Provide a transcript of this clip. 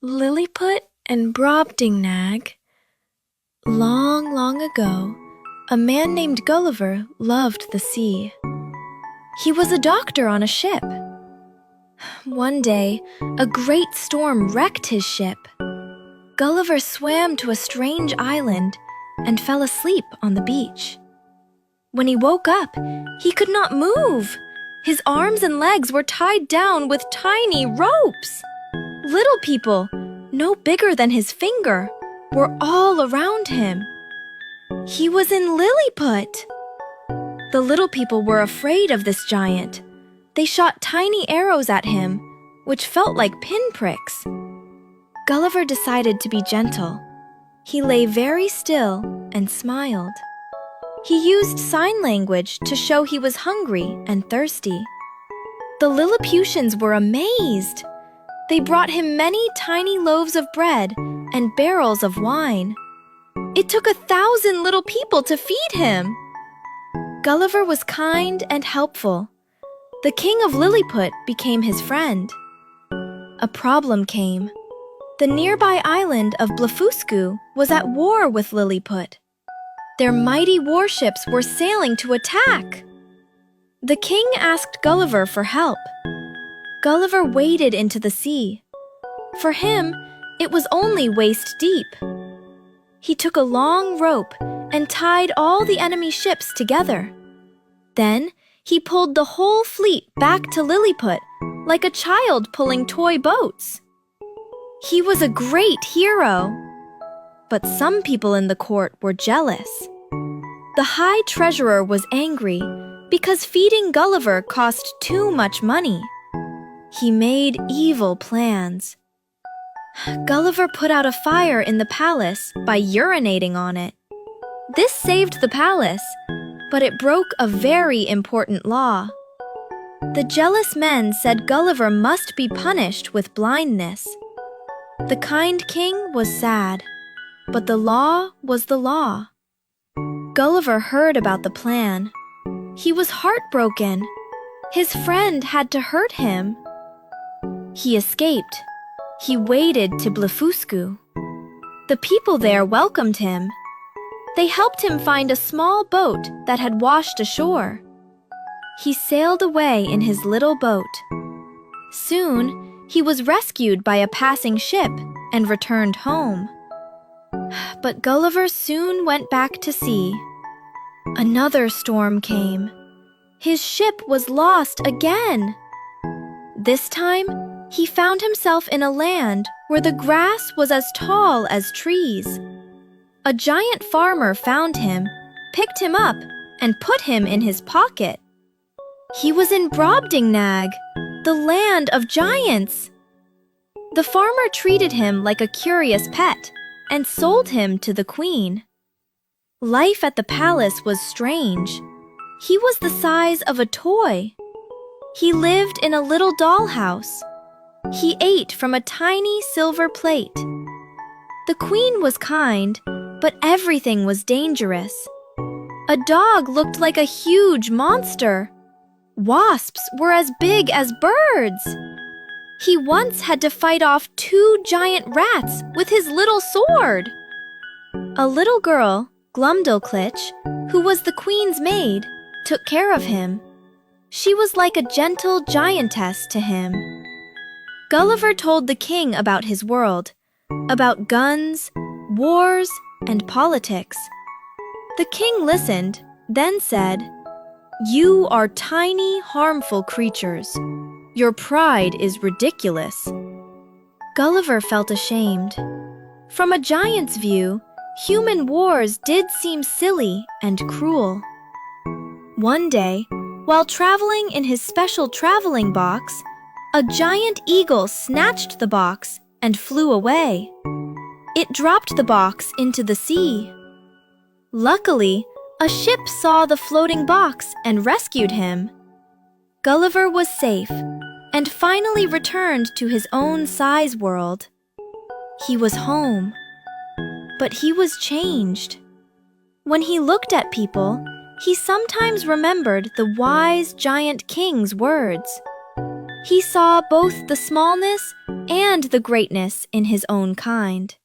Lilliput and Brobdingnag. Long, long ago, a man named Gulliver loved the sea. He was a doctor on a ship. One day, a great storm wrecked his ship. Gulliver swam to a strange island and fell asleep on the beach. When he woke up, he could not move. His arms and legs were tied down with tiny ropes. Little people, no bigger than his finger, were all around him. He was in Lilliput. The little people were afraid of this giant. They shot tiny arrows at him, which felt like pinpricks. Gulliver decided to be gentle. He lay very still and smiled. He used sign language to show he was hungry and thirsty. The Lilliputians were amazed. They brought him many tiny loaves of bread and barrels of wine. It took 1,000 little people to feed him. Gulliver was kind and helpful. The king of Lilliput became his friend. A problem came. The nearby island of Blefuscu was at war with Lilliput. Their mighty warships were sailing to attack. The king asked Gulliver for help. Gulliver waded into the sea. For him, it was only waist deep. He took a long rope and tied all the enemy ships together. Then he pulled the whole fleet back to Lilliput like a child pulling toy boats. He was a great hero. But some people in the court were jealous. The high treasurer was angry because feeding Gulliver cost too much money. He made evil plans. Gulliver put out a fire in the palace by urinating on it. This saved the palace, but it broke a very important law. The jealous men said Gulliver must be punished with blindness. The kind king was sad, but the law was the law. Gulliver heard about the plan. He was heartbroken. His friend had to hurt him. He escaped. He waded to Blefuscu. The people there welcomed him. They helped him find a small boat that had washed ashore. He sailed away in his little boat. Soon, he was rescued by a passing ship and returned home. But Gulliver soon went back to sea. Another storm came. His ship was lost again. This time, he found himself in a land where the grass was as tall as trees. A giant farmer found him, picked him up, and put him in his pocket. He was in Brobdingnag, the land of giants. The farmer treated him like a curious pet and sold him to the queen. Life at the palace was strange. He was the size of a toy. He lived in a little dollhouse. He ate from a tiny silver plate. The queen was kind, but everything was dangerous. A dog looked like a huge monster. Wasps were as big as birds. He once had to fight off 2 giant rats with his little sword. A little girl, Glumdalclitch, who was the queen's maid, took care of him. She was like a gentle giantess to him. Gulliver told the king about his world, about guns, wars, and politics. The king listened, then said, "You are tiny, harmful creatures. Your pride is ridiculous." Gulliver felt ashamed. From a giant's view, human wars did seem silly and cruel. One day, while traveling in his special traveling box, a giant eagle snatched the box and flew away. It dropped the box into the sea. Luckily, a ship saw the floating box and rescued him. Gulliver was safe and finally returned to his own size world. He was home, but he was changed. When he looked at people, he sometimes remembered the wise giant king's words. He saw both the smallness and the greatness in his own kind.